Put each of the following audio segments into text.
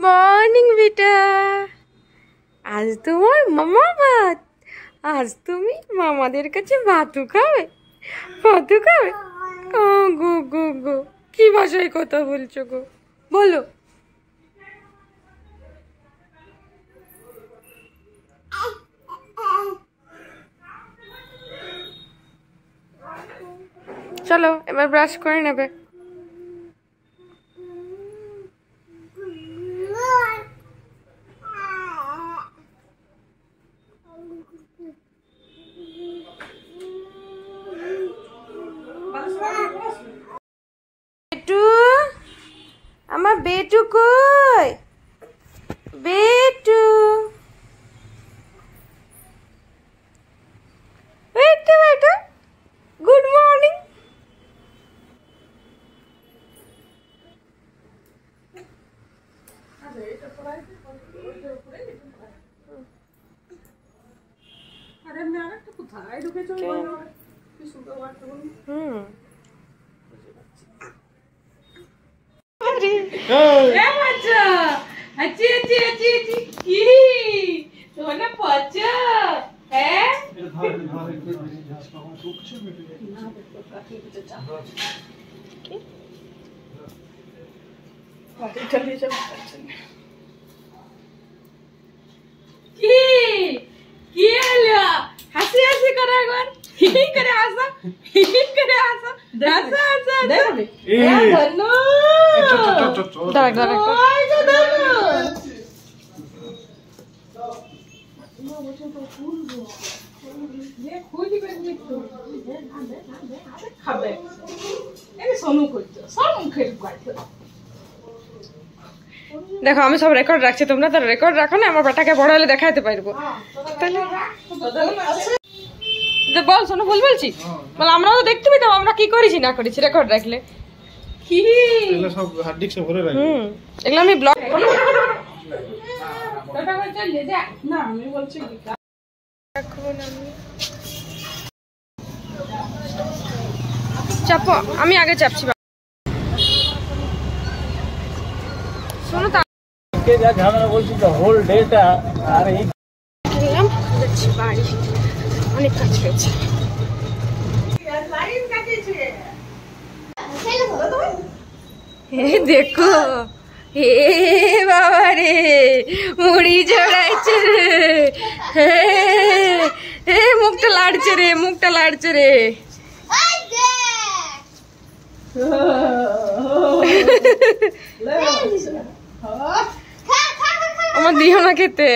Morning বেটা, আজ তোমার মামা ভাত, আজ তুমি মামাদের কাছে ভাতু খাবে, ভাতু খাবে। গো গো গো, কি ভাষায় কথা বলছো গো, বলো। চলো এবার ব্রাশ করে নেবে। বেটু, আমার বেটু কই? বেটু, বেটু বেটু, গুড মর্নিং। হাসি হাসি করে একবার হি করে আসা, হি করে আসা, আসা আসা দেখো ধনু দাঁড়া দাঁড়া দেখো আমি সব রেকর্ড রাখছি, তোমরা তো রেকর্ড রাখো না, আমার বেটাকে বড় হলে দেখাতে পারবো। বল শোনো, ভুল বলছি বল, আমরাও তো দেখতে পেতাম আমরা কি করেছি না করেছি রেকর্ড রাখলে। এগুলো আমি ব্লগ চাপো, আমি আগে চাপছি। শোনো তো হোল ডেটা আর এই বাড়ি অনেক কাজ রয়েছে। দেখো হে বাবা রে, মুড়ি জড়াইছে রে, হে মুখটা লাড়ছে রে, মুখটা লাড়ছে রে। আমার দিও না খেতে।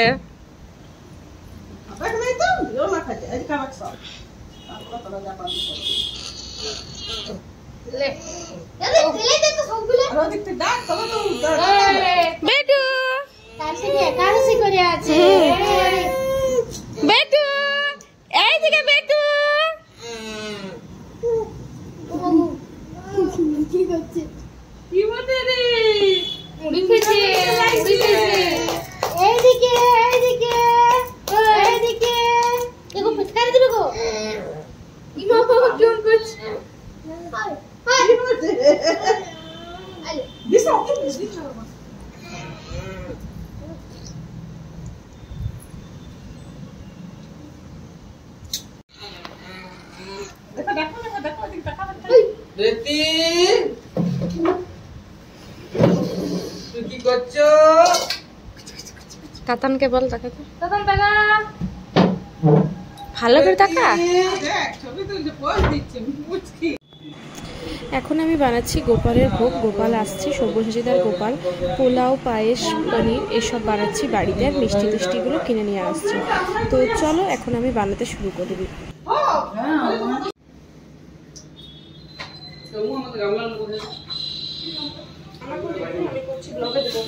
বেটু বেটু এইদিকে, বেটু কি করছে? কি বলতে রে? মুড়ি খেছে, মুড়ি খেছে। এইদিকে এইদিকে এইদিকে, দেখো ফুটকারে দিবে গো। কি বাবা জোর করছে। হাই হাই আলে দিস ওকে দিস চলো। দেখো দেখো দেখো দেখো দেখো রেতি, তুই কি করছো? তাতানকে বল তাকাতে। তাতান টাকা ভালো করে তাকা। এখন আমি বানাচ্ছি গোপালের ভোগ। গোপাল আসছে, সব্যসাচীদার গোপাল। পোলাও, পায়েস, পনির এসব বানাচ্ছি বাড়িতে, আর মিষ্টি টিষ্টিগুলো কিনে নিয়ে আসছি। তো চলো এখন আমি বানাতে শুরু করে দিই। আমি করছি ব্লগে দেবো।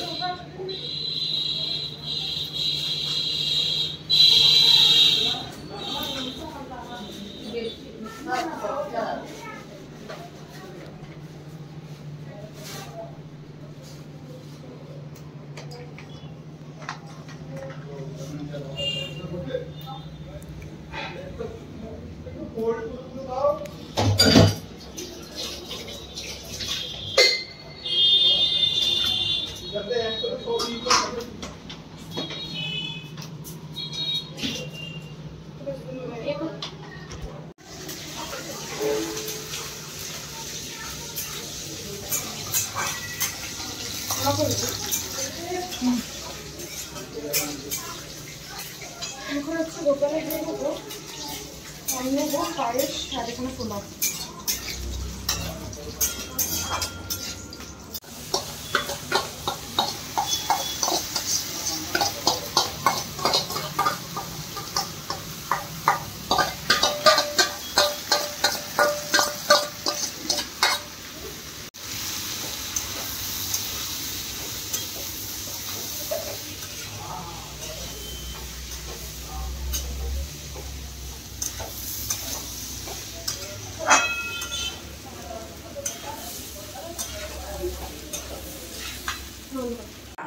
এখন হচ্ছে দোকানে গিয়ে নেবো আমি নেবো পায়েস আর এখানে পোলাও।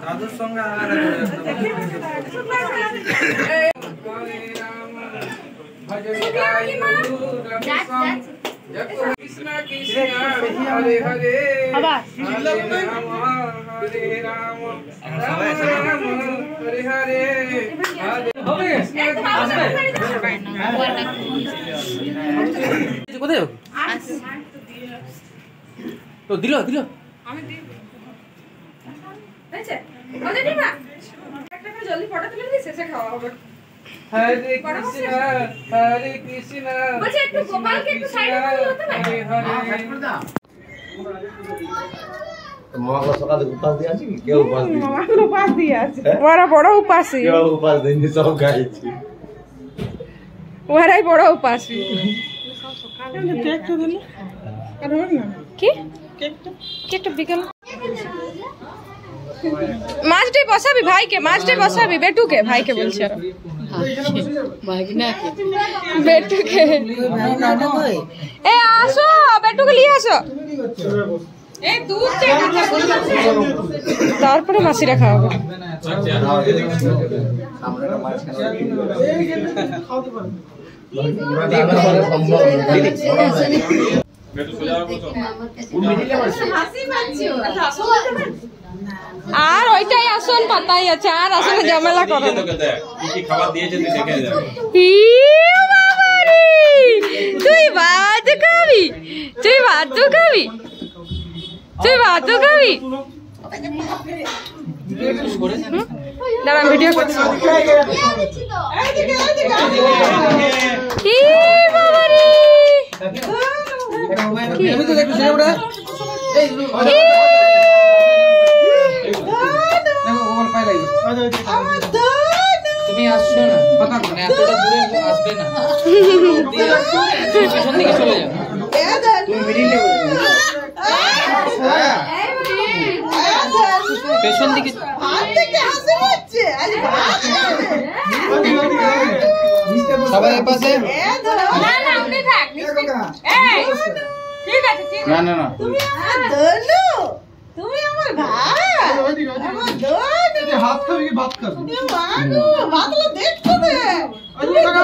দাদুর সঙ্গে কৃষ্ণ কৃষ্ণ হরে হরে হরে রাম হরে হরে কোথায় তো দিল দিল আমি জলদি ফটো তুলে দিই, শেষে খাওয়া হবে। হরে কৃষ্ণ হরে কৃষ্ণ বলছি একটু গোপালকে একটু সাইডে করে হতে না। মামা সকালে উপাস দিয়ে আছে কি কেউ উপাস দিয়ে মামা উপাস দিয়ে আছে, ওরা বড় উপাসী, কেউ উপাস দেয়নি, সব গাইছে ওরাই বড় উপাসী। কি কেকটা বিকেল মাছটাই বসাবি ভাইকে, মাছটাই বসাবি বেটুকে, ভাইকে বলছি আর বেটুকে। এ আসো বেটুকে নিয়ে আসো, তারপরে মাসিরা খাওয়াবো। আর ওইটাই আসন পাতাই আছে, আর আসলে ঝামেলা করো। তুই ভাত খাবি, তুই ভাত খাবি, তুই ভাত খাবি। দাঁড়া ভিডিও করছি। তুমি আসছো না, কথা বলো, এতটা দূরে আসবে না, পেছন দিকে চলে যাও, তুমি মিডিলে পেছন দিকে সবাই পাশে না না না তুমি আমার ভাই, আমার দোন হাত খাবি কি ভাত খাবি? মাগো ভাতলা দেখছো দে, তুমি দোনো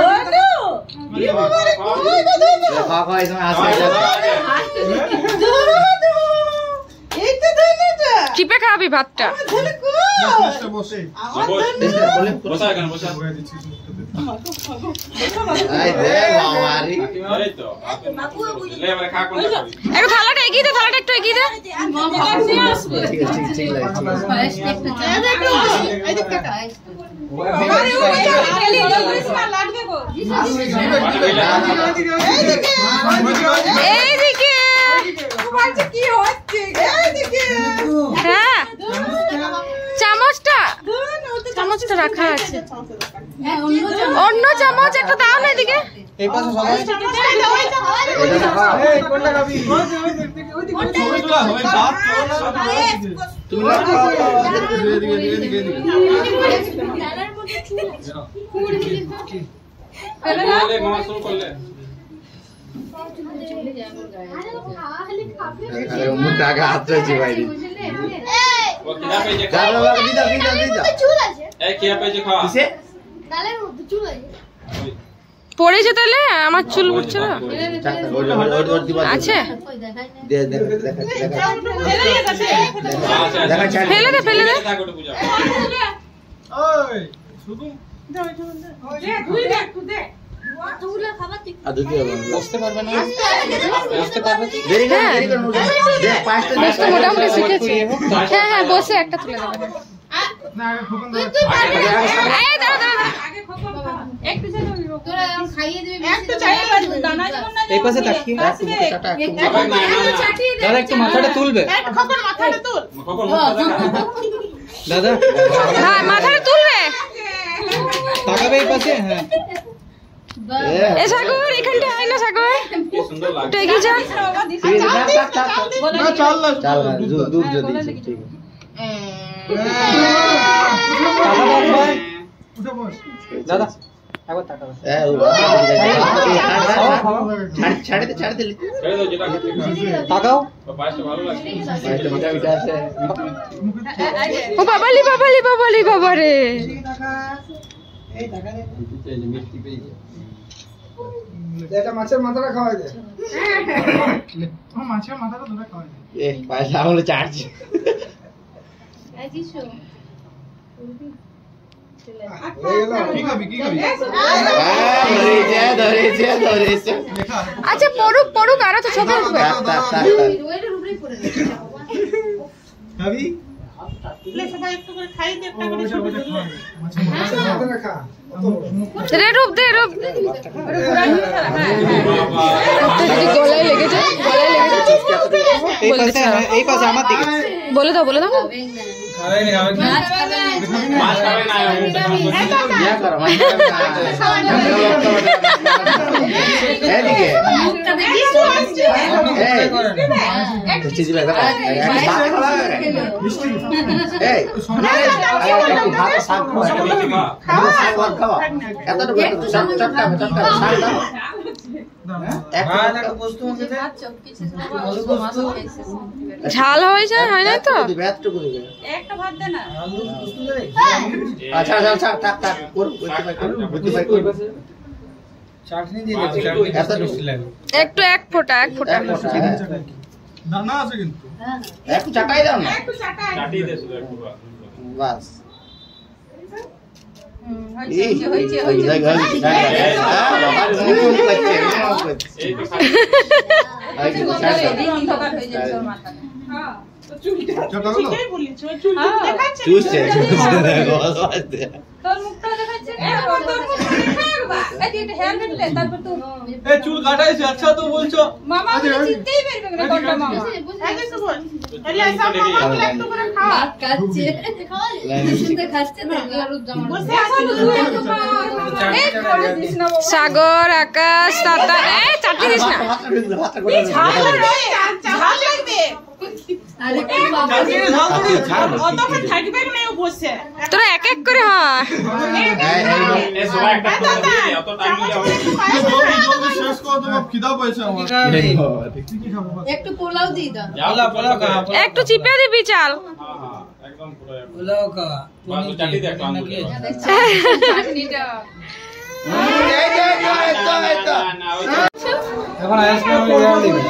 কি বাবারে কই দে দোনো কাকা এই সময় আসে দোনো এই তো দোনোটা চিপে খাবি ভাতটা। ধরে কো বসে আমার দোনো বসা এখানে বসা আই দে মামারি এই তো লে আমরা খা কোন একটু থালাটা এগিয়ে দে, থালাটা একটু এগিয়ে দে। ঠিক আছে ঠিক লাগছে এই দেখ কাকা এইদিকে কি হচ্ছে এইদিকে হ্যাঁ চামচটা, চামচটা রাখা আছে, অন্য চামচ একটা দাও না এদিকে। এই পাশে সবাই এই কোনটা খাবি তুমি লে মামা শুরু করলে আরে মুটা হাত রয়েছে বাইরে ও কিনা পেজে যা খাও বাবা দিদা দিদা দিদা চুল আছে এই কিনা পেজে খাওয়া কিসে ডালের মধ্যে চুল আছে। পড়েছে তাহলে আমার চুল উঠছে না আছে ফেলে দে ফেলে দে বসতে পারবে না বসতে পারবে মোটামুটি শিখেছি হ্যাঁ হ্যাঁ বসে একটা তুলে দেবে এই পাশে তাকিয়ে দাদা একটু মাথাটা তুলবে দাদা হ্যাঁ মাথাটা তুলবে তাকাবে এই পাশে হ্যাঁ এ সাগর এখানটা আয় না সাগর একটু এগিয়ে যা দূর যদি ঠিক দাদা একবার তাকাবে ছাড়ে দে ছেড়ে দাও যেটা তাকাও পায়েসটা ভালো লাগছে ও বাবালি বাবালি বাবালি বাবা রে মাছের মাথাটা খাওয়াই দে মাছের মাথাটা তোরা খাওয়াই দে পয়সা হলো চার্জ আচ্ছা পড়ুক পড়ুক আরো তো ছবি উঠবে রে রূপ দে রূপ গলায় লেগেছে এই পাশে আমার দিকে বলে দাও বলে দাও মাছ খাবে না ঝাল হয়েছে হয় না তো আচ্ছা আচ্ছা থাক থাক একটু এক ফোঁটা দানা আছে কিন্তু একটু চাটাই দাও না চাটিয়ে দে শুধু একটু বাস চুল কাটাইছে আচ্ছা তো বলছো মামা চিনতেই পারবে না কোনটা মামা সাগর আকাশ তাতা চাটি দিস না তোরা এক এক করে হয় একটু পোলাও দিয়ে দাও একটু চিপে দিবি চাল একদম পুরো চাটিয়ে দে একটু এখন আইসক্রিম দিবে